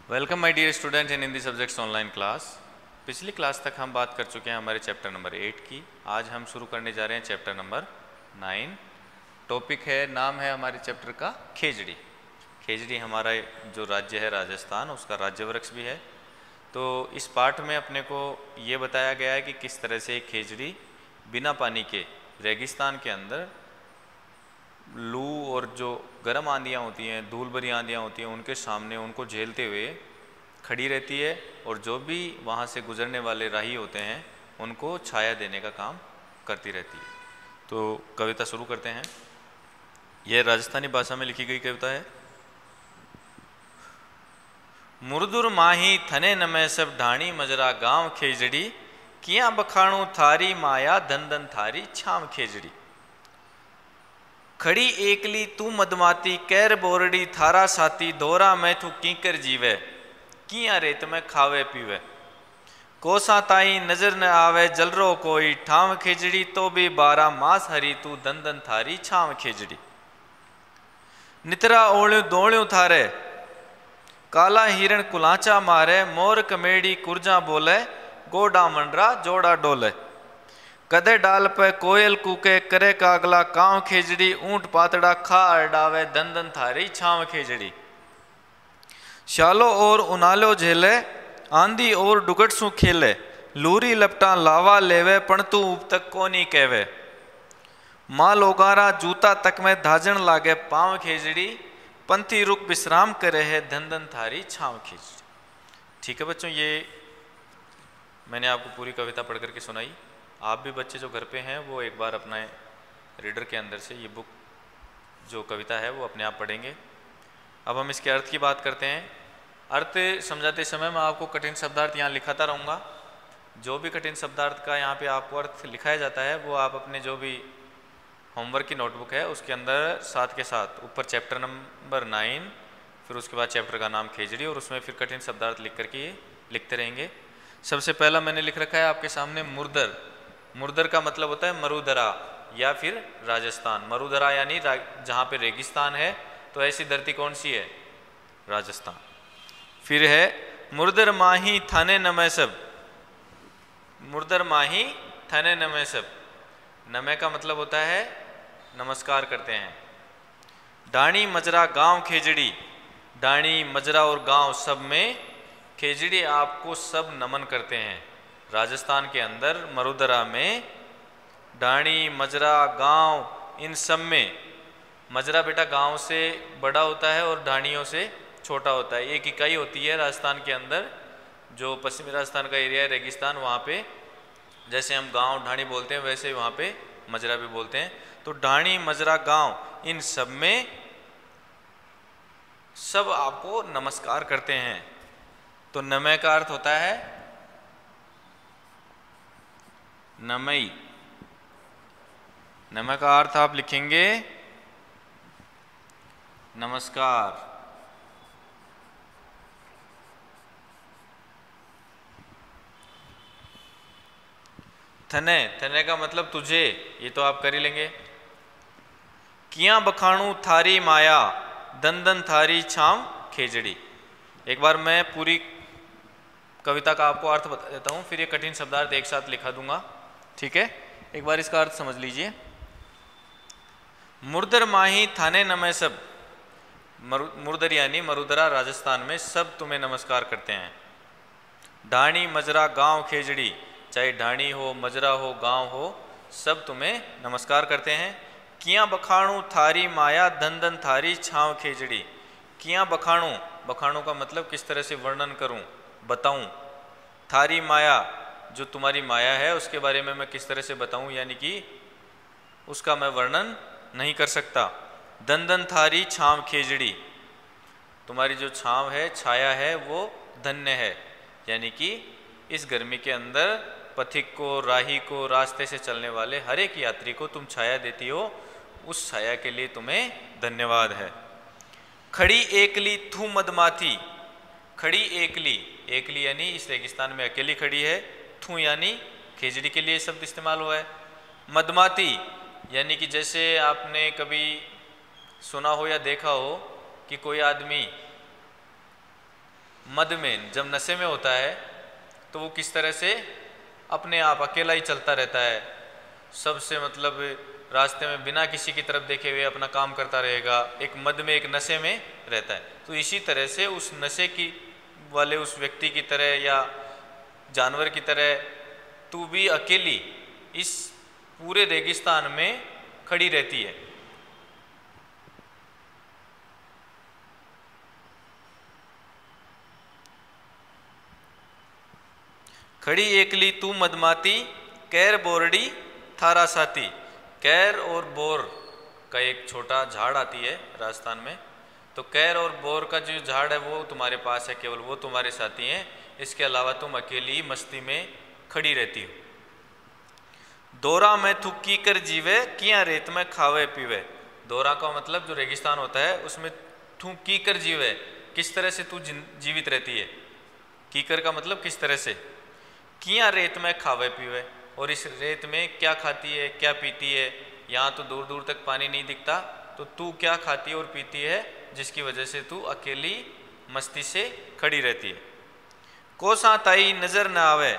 Welcome my dear student in Hindi subjects online class. पिछली class तक हम बात कर चुके हैं हमारे चैप्टर नंबर 8 की। आज हम शुरू करने जा रहे हैं चैप्टर नंबर 9। टॉपिक है, नाम है हमारे चैप्टर का खेजड़ी। खेजड़ी हमारा जो राज्य है राजस्थान, उसका राज्य वृक्ष भी है। तो इस पाठ में अपने को ये बताया गया है कि किस तरह से खेजड़ी बिना पानी के रेगिस्तान के अंदर लू और जो गर्म आंधियाँ होती हैं, धूल भरी आंधियाँ होती हैं, उनके सामने उनको झेलते हुए खड़ी रहती है और जो भी वहाँ से गुजरने वाले राही होते हैं उनको छाया देने का काम करती रहती है। तो कविता शुरू करते हैं। यह राजस्थानी भाषा में लिखी गई कविता है। मुरदुर माही थने नमे सब ढाणी मजरा गांव खेजड़ी, किया बखाणू थारी माया धन धन थारी छाम खेजड़ी। खड़ी एकली तू मदमाती कैर बोरड़ी थारा साथी, दोरा मैं तू कीकर जीवे किया रेत में खावे पीवे। कोसा ताई नजर न आवे जलरो कोई, ठाम खेजड़ी तो भी 12 मास हरी तू दन दन थारी छाम खेजड़ी। नितरा ओळ्यू दोळ्यू थारे काला हिरण कुलाचा मारे, मोर कमेड़ी कुरजा बोले गोडा मंडरा जोड़ा डोले। कदे डाल पे कोयल कूके करे कागला कांव खेजड़ी, ऊंट पातड़ा खा अडावे दन दन थारी छाव खेजड़ी। शालो और उनालो झेले आंधी और डुगट सु खेले, लूरी लपटा लावा लेवे पण तू उप तक कोनी कहवे। माँ लोगारा जूता तक में धाजन लागे पांव खेजड़ी, पंथी रुक विश्राम करे है धन धन थारी छाव खेजड़ी। ठीक है बच्चों, ये मैंने आपको पूरी कविता पढ़ करके सुनाई। आप भी बच्चे जो घर पे हैं वो एक बार अपना रीडर के अंदर से ये बुक जो कविता है वो अपने आप पढ़ेंगे। अब हम इसके अर्थ की बात करते हैं। अर्थ समझाते समय मैं आपको कठिन शब्दार्थ यहाँ लिखाता रहूँगा। जो भी कठिन शब्दार्थ का यहाँ पे आपको अर्थ लिखाया जाता है वो आप अपने जो भी होमवर्क की नोटबुक है उसके अंदर साथ के साथ ऊपर चैप्टर नंबर 9, फिर उसके बाद चैप्टर का नाम खेजड़ी, और उसमें फिर कठिन शब्दार्थ लिख करके लिखते रहेंगे। सबसे पहला मैंने लिख रखा है आपके सामने मुरदर। मुरदर का मतलब होता है मरुदरा या फिर राजस्थान। मरुदरा यानी जहाँ पे रेगिस्तान है, तो ऐसी धरती कौन सी है? राजस्थान। फिर है मुरदर माही थाने नमे सब। मुरदर माही थाने नमे सब। नमे का मतलब होता है नमस्कार करते हैं। डाणी मजरा गांव खेजड़ी। डाणी मजरा और गांव सब में खेजड़ी आपको सब नमन करते हैं। राजस्थान के अंदर मरुदरा में डाणी मजरा गांव इन सब में, मजरा बेटा गांव से बड़ा होता है और डाणियों से छोटा होता है। एक इकाई होती है राजस्थान के अंदर, जो पश्चिमी राजस्थान का एरिया है रेगिस्तान, वहाँ पे जैसे हम गांव ढाणी बोलते हैं वैसे वहाँ पे मजरा भी बोलते हैं। तो डाणी मजरा गांव इन सब में सब आपको नमस्कार करते हैं। तो नमय का अर्थ होता है नमई। नमय का अर्थ आप लिखेंगे नमस्कार। थने, थने का मतलब तुझे, ये तो आप कर ही लेंगे। किया बखाणू थारी माया दन दन थारी छाम खेजड़ी। एक बार मैं पूरी कविता का आपको अर्थ बता देता हूँ, फिर ये कठिन शब्दार्थ एक साथ लिखा दूंगा। ठीक है, एक बार इसका अर्थ समझ लीजिए। मुरदर माही थाने नमे सब। मुरदर यानी मरुदरा राजस्थान में सब तुम्हें नमस्कार करते हैं। ढाणी मजरा गांव खेजड़ी, चाहे ढाणी हो, मजरा हो, गांव हो, सब तुम्हें नमस्कार करते हैं। किया बखाणू थारी माया धन धन थारी छाव खेजड़ी। किया बखाणू, बखाणू का मतलब किस तरह से वर्णन करूं, बताऊं। थारी माया, जो तुम्हारी माया है उसके बारे में मैं किस तरह से बताऊं, यानी कि उसका मैं वर्णन नहीं कर सकता। दन दन थारी छाव खेजड़ी, तुम्हारी जो छाव है, छाया है, वो धन्य है। यानी कि इस गर्मी के अंदर पथिक को, राही को, रास्ते से चलने वाले हर एक यात्री को तुम छाया देती हो, उस छाया के लिए तुम्हें धन्यवाद है। खड़ी एकली थू मदमाती। खड़ी एकली, एकली यानी इस रेगिस्तान में अकेली खड़ी है। थू यानी खेजड़ी के लिए शब्द इस्तेमाल हुआ है। मदमाती यानी कि जैसे आपने कभी सुना हो या देखा हो कि कोई आदमी मद में, जब नशे में होता है तो वो किस तरह से अपने आप अकेला ही चलता रहता है, सबसे मतलब रास्ते में बिना किसी की तरफ देखे हुए अपना काम करता रहेगा, एक मद में, एक नशे में रहता है। तो इसी तरह से उस नशे की वाले उस व्यक्ति की तरह या जानवर की तरह तू भी अकेली इस पूरे रेगिस्तान में खड़ी रहती है। खड़ी एकली तू मदमाती, कैर बोरडी थारा साथी। कैर और बोर का एक छोटा झाड़ आती है राजस्थान में, तो कैर और बोर का जो झाड़ है वो तुम्हारे पास है, केवल वो तुम्हारे साथी हैं, इसके अलावा तुम अकेली मस्ती में खड़ी रहती हो। दोरा में थुक्की कर जीवे, किया रेत में खावे पीवे। दोरा का मतलब जो रेगिस्तान होता है उसमें थुक्की कर जीवे, किस तरह से तू जीवित रहती है। कीकर का मतलब किस तरह से, किया रेत में खावे पीवे, और इस रेत में क्या खाती है क्या पीती है। यहाँ तो दूर दूर तक पानी नहीं दिखता, तो तू क्या खाती है और पीती है जिसकी वजह से तू अकेली मस्ती से खड़ी रहती है। कोसा ताई नजर न आवे,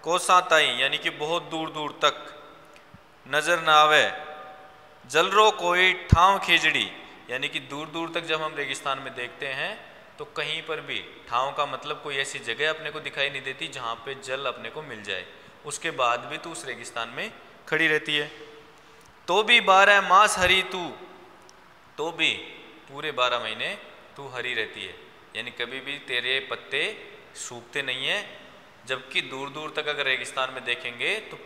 कोसा ताई यानी कि बहुत दूर दूर तक नजर न आवे। जलरो कोई ठाव खिजड़ी, यानी कि दूर दूर तक जब हम रेगिस्तान में देखते हैं तो कहीं पर भी, ठाव का मतलब कोई ऐसी जगह अपने को दिखाई नहीं देती जहाँ पे जल अपने को मिल जाए, उसके बाद भी तू उस रेगिस्तान में खड़ी रहती है। तो भी 12 मास हरी तू, तो भी पूरे 12 महीने तू हरी रहती है, यानी कभी भी तेरे पत्ते सूखते नहीं हैं। जबकि दूर दूर तक अगर रेगिस्तान में देखेंगे तो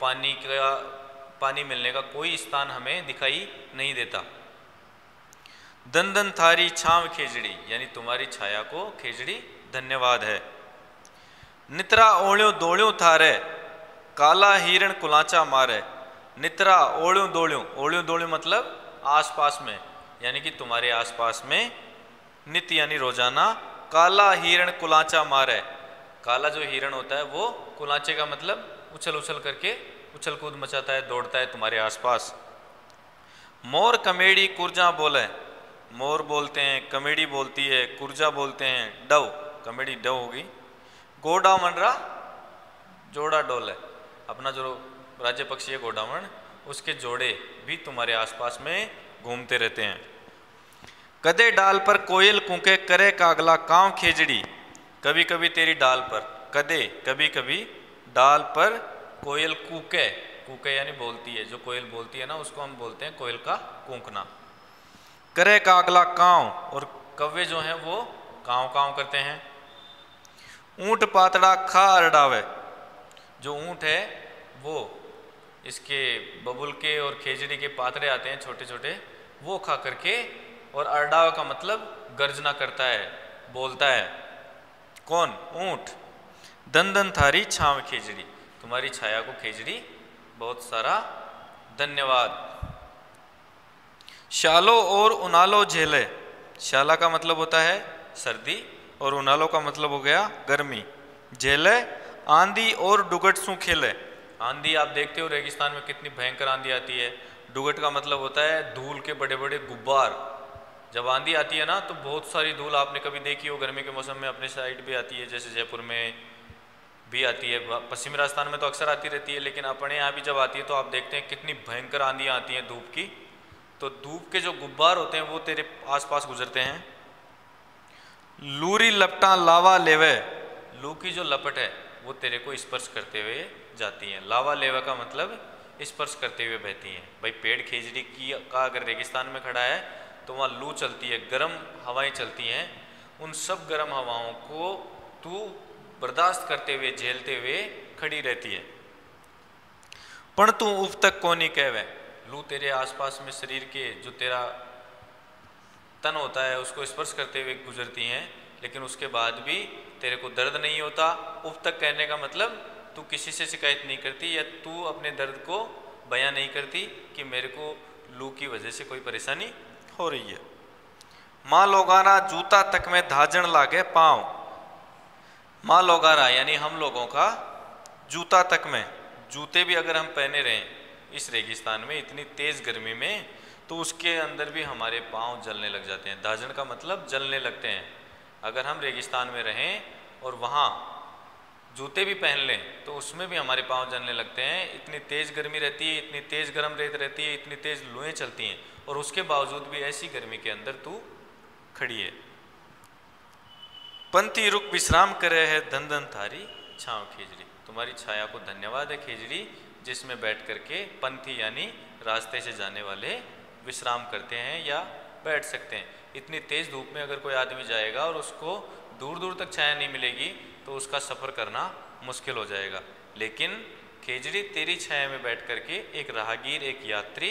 पानी मिलने का कोई स्थान हमें दिखाई नहीं देता। दन दन थारी छाव खेजड़ी, यानी तुम्हारी छाया को खेजड़ी धन्यवाद है। नित्रा ओण्यो दौड़्यो थारे, काला हिरण कुलाचा मारे। नित्रा ओण्यो दौड़्यो, ओण्यो दौड़्यो मतलब आसपास में, यानी कि तुम्हारे आसपास में नित्य यानी रोजाना, काला हिरण कुलाचा मारे। काला जो हिरण होता है वो कुलाचे का मतलब उछल उछल करके उछल कूद मचाता है, दौड़ता है तुम्हारे आसपास। मोर कमेड़ी कुर्जा बोले, मोर बोलते हैं, कमेड़ी बोलती है, कुर्जा बोलते हैं, डव, कमेड़ी डव होगी। गोडावनरा जोड़ा डोल है, अपना जो राज्य पक्षी है गोडावण, उसके जोड़े भी तुम्हारे आसपास में घूमते रहते हैं। कदे डाल पर कोयल कूके, करे कागला कांव खेजड़ी। कभी कभी तेरी डाल पर, कदे कभी कभी डाल पर कोयल कूके, कूके यानी बोलती है, जो कोयल बोलती है ना उसको हम बोलते हैं कोयल का कूकना। करे कागला कांव, और कव्वे जो हैं वो कांव कांव करते हैं। ऊंट पातड़ा खा अरडावे, जो ऊंट है वो इसके बबुल के और खेजड़ी के पातड़े आते हैं छोटे छोटे, वो खा करके, और अरडावा का मतलब गर्जना करता है, बोलता है। कौन? ऊंट। दन दन थारी छाव खेजड़ी, तुम्हारी छाया को खेजड़ी बहुत सारा धन्यवाद। शालो और उनालो झेले, शाला का मतलब होता है सर्दी और उनालो का मतलब हो गया गर्मी। झेले आंधी और डुगट सू खेले। आंधी आप देखते हो रेगिस्तान में कितनी भयंकर आंधी आती है। डुगट का मतलब होता है धूल के बड़े बड़े गुब्बार। जब आंधी आती है ना तो बहुत सारी धूल आपने कभी देखी हो, गर्मी के मौसम में अपने साइड भी आती है, जैसे जयपुर में भी आती है, पश्चिमी राजस्थान में तो अक्सर आती रहती है, लेकिन अपने यहाँ भी जब आती है तो आप देखते हैं कितनी भयंकर आंधियाँ आती हैं धूप की। तो धूप के जो गुब्बार होते हैं वो तेरे आसपास गुजरते हैं। लूरी लपटा लावा लेवे, लू की जो लपट है वो तेरे को स्पर्श करते हुए जाती हैं। लावा लेवे का मतलब स्पर्श करते हुए बहती हैं। भाई पेड़ खेजड़ी की का अगर रेगिस्तान में खड़ा है तो वहाँ लू चलती है, गर्म हवाएं चलती हैं। उन सब गर्म हवाओं को तू बर्दाश्त करते हुए, झेलते हुए खड़ी रहती है। पण तू उफ तक कोनी कहवे, लू तेरे आसपास में शरीर के जो तेरा तन होता है उसको स्पर्श करते हुए गुजरती हैं, लेकिन उसके बाद भी तेरे को दर्द नहीं होता। उफ तक कहने का मतलब तू किसी से शिकायत नहीं करती या तू अपने दर्द को बयां नहीं करती कि मेरे को लू की वजह से कोई परेशानी हो रही है। माँ लोगारा जूता तक में धाजन लागे पाँव, माँ लोगारा यानी हम लोगों का जूता तक में, जूते भी अगर हम पहने रहें इस रेगिस्तान में इतनी तेज़ गर्मी में तो उसके अंदर भी हमारे पाँव जलने लग जाते हैं। धाजन का मतलब जलने लगते हैं, अगर हम रेगिस्तान में रहें और वहाँ जूते भी पहन लें तो उसमें भी हमारे पाँव जलने लगते हैं। इतनी तेज़ गर्मी रहती है, इतनी तेज़ गर्म रेत रहती है, इतनी तेज़ लुएँ चलती हैं, और उसके बावजूद भी ऐसी गर्मी के अंदर तू खड़ी है। पंथी रुक विश्राम करे है, धन धन थारी छाँव खेजड़ी। तुम्हारी छाया को धन्यवाद है खेजड़ी, जिसमें बैठ करके पंथी यानी रास्ते से जाने वाले विश्राम करते हैं या बैठ सकते हैं। इतनी तेज़ धूप में अगर कोई आदमी जाएगा और उसको दूर दूर तक छाया नहीं मिलेगी तो उसका सफ़र करना मुश्किल हो जाएगा। लेकिन खेजड़ी तेरी छाया में बैठ करके एक राहगीर, एक यात्री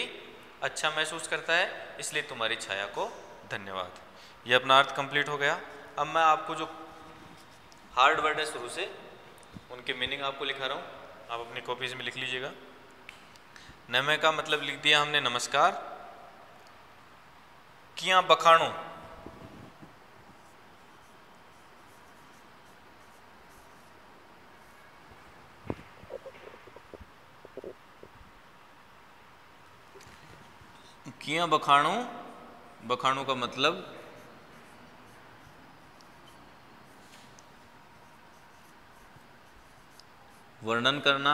अच्छा महसूस करता है, इसलिए तुम्हारी छाया को धन्यवाद। ये अपना अर्थ कंप्लीट हो गया। अब मैं आपको जो हार्ड वर्ड है शुरू से उनके मीनिंग आपको लिखा रहा हूँ, आप अपनी कॉपीज में लिख लीजिएगा। नमे का मतलब लिख दिया हमने नमस्कार। किया बखाणो, किया बखाणो, बखाणो का मतलब वर्णन करना,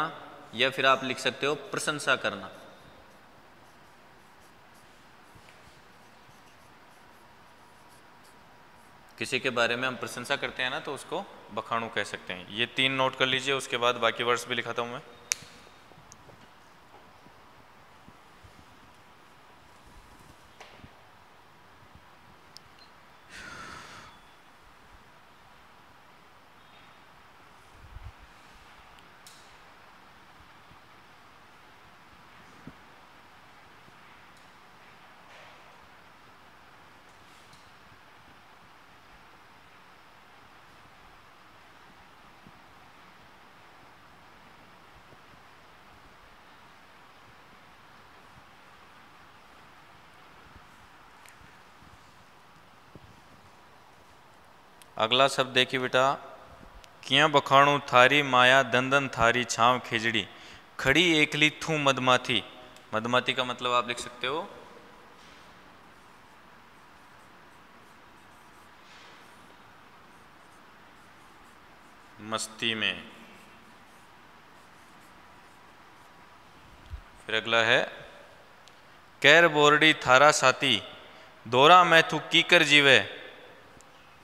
या फिर आप लिख सकते हो प्रशंसा करना। किसी के बारे में हम प्रशंसा करते हैं ना तो उसको बखाणु कह सकते हैं। ये 3 नोट कर लीजिए, उसके बाद बाकी वर्ड्स भी लिखाता हूं मैं। अगला शब्द देखिए बेटा, किया बखाणु थारी माया, दंदन थारी छांव खेजड़ी, खड़ी एकली थू मदमाथी। मदमाथी का मतलब आप लिख सकते हो मस्ती में। फिर अगला है कैर बोरडी थारा साथी, दोरा मैं थू कीकर जीवे।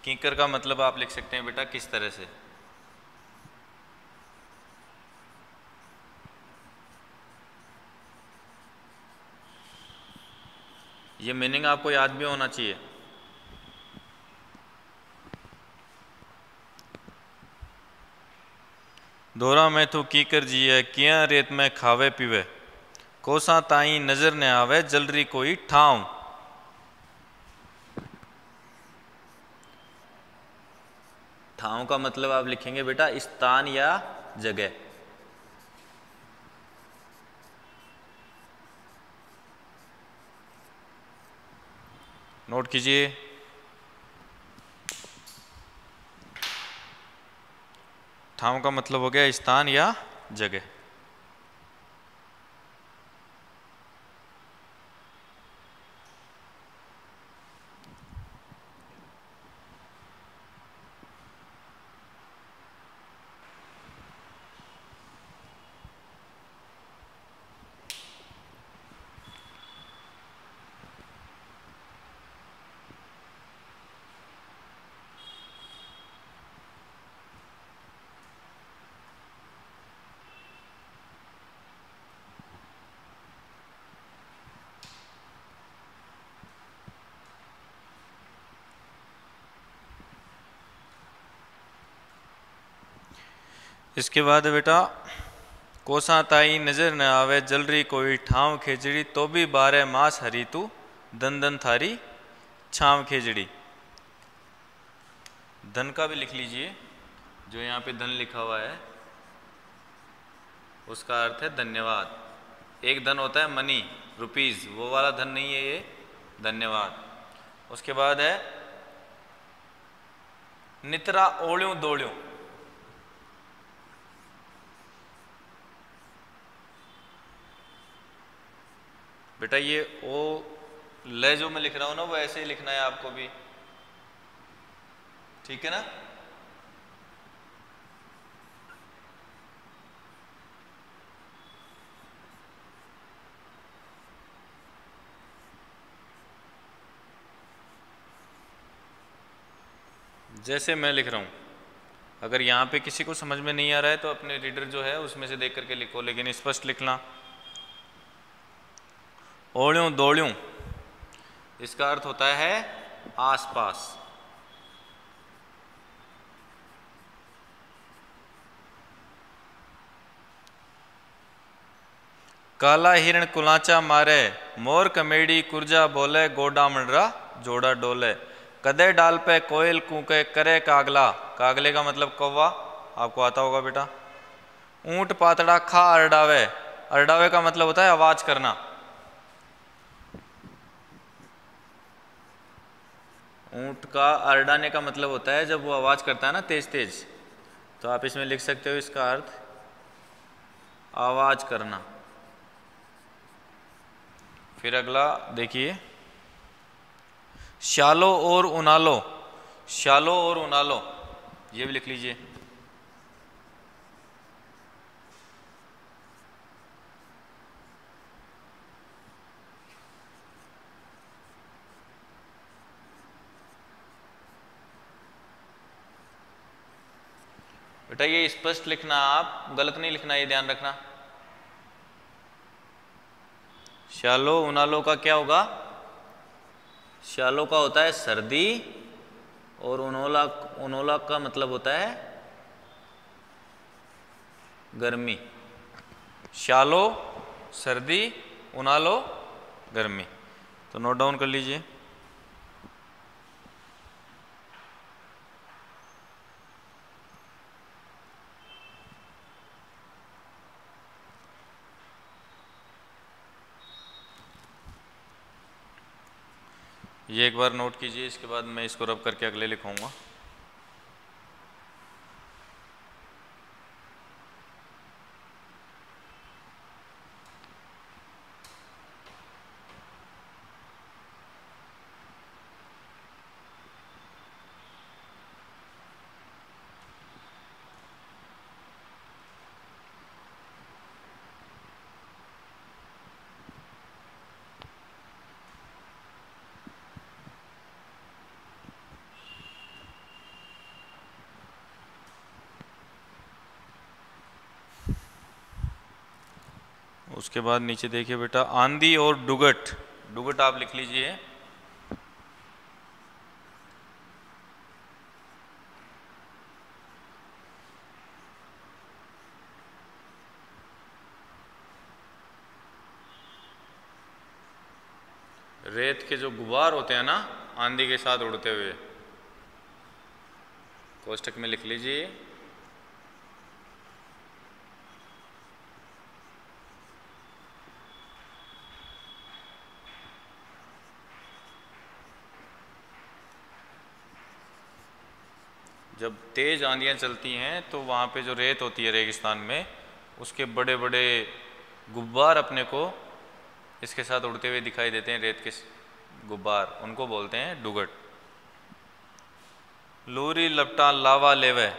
कीकर का मतलब आप लिख सकते हैं बेटा किस तरह से। ये मीनिंग आपको याद भी होना चाहिए। दोरा में तो कीकर जिए, किया रेत में खावे पीवे, कोसा ताई नजर न आवे, जलरी कोई ठाव। ठाव का मतलब आप लिखेंगे बेटा स्थान या जगह। नोट कीजिए, ठाव का मतलब हो गया स्थान या जगह। इसके बाद बेटा कोसा ताई नजर न आवे, जलरी कोई ठाव खेजड़ी, तो भी 12 मास हरी तू, दन दन थारी छाव खेजड़ी। धन का भी लिख लीजिए, जो यहाँ पे धन लिखा हुआ है उसका अर्थ है धन्यवाद। एक धन होता है मनी, रुपीज, वो वाला धन नहीं है ये, धन्यवाद। उसके बाद है नितरा ओल्यों दौड़्यों। बेटा ये ओ ले जो मैं लिख रहा हूं ना वो ऐसे ही लिखना है आपको भी। ठीक है ना। जैसे मैं लिख रहा हूँ, अगर यहाँ पे किसी को समझ में नहीं आ रहा है तो अपने रीडर जो है उसमें से देख करके लिखो, लेकिन स्पष्ट लिखना। ओढ़्यूं दौड़्यूं, इसका अर्थ होता है आसपास। काला हिरण कुलाचा मारे, मोर कमेड़ी कुर्जा बोले, गोडा मंडरा जोड़ा डोले। कदे डाल पे कोयल कूके, करे कागला, कागले का मतलब कौवा, आपको आता होगा बेटा। ऊंट पातड़ा खा अरडावे, अरडावे का मतलब होता है आवाज करना। ऊंट का अरडाने का मतलब होता है जब वो आवाज करता है ना तेज तेज, तो आप इसमें लिख सकते हो इसका अर्थ आवाज करना। फिर अगला देखिए, शालो और उनालो, शालो और उनालो ये भी लिख लीजिए। बेटा ये स्पष्ट लिखना, आप गलत नहीं लिखना, ये ध्यान रखना। शालो उनालो का क्या होगा? शालो का होता है सर्दी, और उनोला, उनोला का मतलब होता है गर्मी। शालो सर्दी, उनालो गर्मी। तो नोट डाउन कर लीजिए। ये एक बार नोट कीजिए, इसके बाद मैं इसको रब करके अगले लिखूंगा। उसके बाद नीचे देखिए बेटा, आंधी और डुगट, डुगट आप लिख लीजिए। रेत के जो गुबार होते हैं ना आंधी के साथ उड़ते हुए, कोष्टक में लिख लीजिए। जब तेज आंधियां चलती हैं तो वहाँ पे जो रेत होती है रेगिस्तान में, उसके बड़े बड़े गुब्बार अपने को इसके साथ उड़ते हुए दिखाई देते हैं, रेत के गुब्बार, उनको बोलते हैं डुगट। लूरी लपटा लावा लेवे,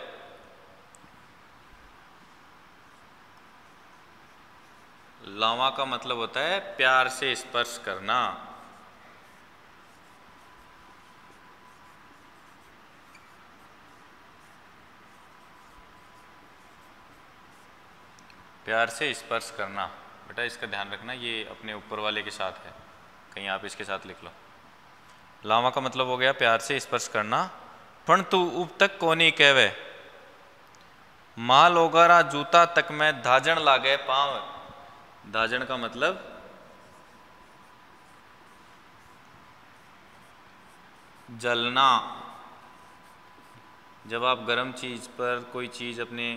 लावा का मतलब होता है प्यार से स्पर्श करना। प्यार से स्पर्श करना, बेटा इसका ध्यान रखना, ये अपने ऊपर वाले के साथ है, कहीं आप इसके साथ लिख लो। लावा का मतलब हो गया प्यार से स्पर्श करना। पण तू उब तक कोनी कहवे, माल ओगारा जूता तक में धाजन लागे पांव। धाजन का मतलब जलना। जब आप गर्म चीज पर कोई चीज अपने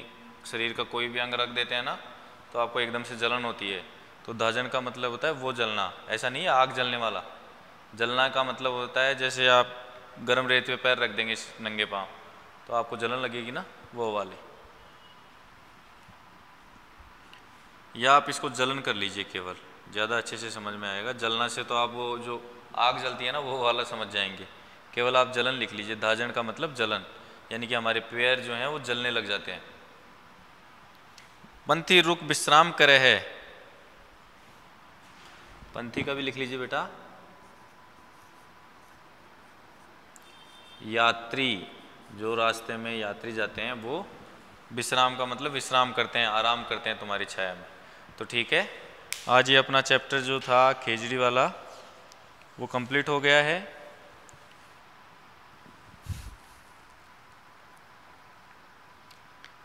शरीर का कोई भी अंग रख देते हैं ना, तो आपको एकदम से जलन होती है, तो धाजन का मतलब होता है वो जलना। ऐसा नहीं है आग जलने वाला, जलना का मतलब होता है जैसे आप गर्म रेत पे पैर रख देंगे नंगे पांव, तो आपको जलन लगेगी ना, वो वाले। या आप इसको जलन कर लीजिए केवल, ज़्यादा अच्छे से समझ में आएगा। जलना से तो आप वो जो आग जलती है ना वो वाला समझ जाएंगे, केवल आप जलन लिख लीजिए। धाजन का मतलब जलन। यानी कि हमारे पैर जो हैं वो जलने लग जाते हैं। पंथी रुक विश्राम करे है, पंथी का भी लिख लीजिए बेटा। यात्री, जो रास्ते में यात्री जाते हैं वो विश्राम का मतलब विश्राम करते हैं, आराम करते हैं तुम्हारी छाया में। तो ठीक है, आज ये अपना चैप्टर जो था खेजड़ी वाला वो कंप्लीट हो गया है।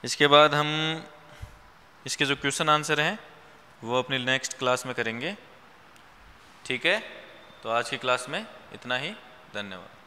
इसके बाद हम इसके जो क्वेश्चन आंसर हैं वो अपनी नेक्स्ट क्लास में करेंगे। ठीक है, तो आज की क्लास में इतना ही। धन्यवाद।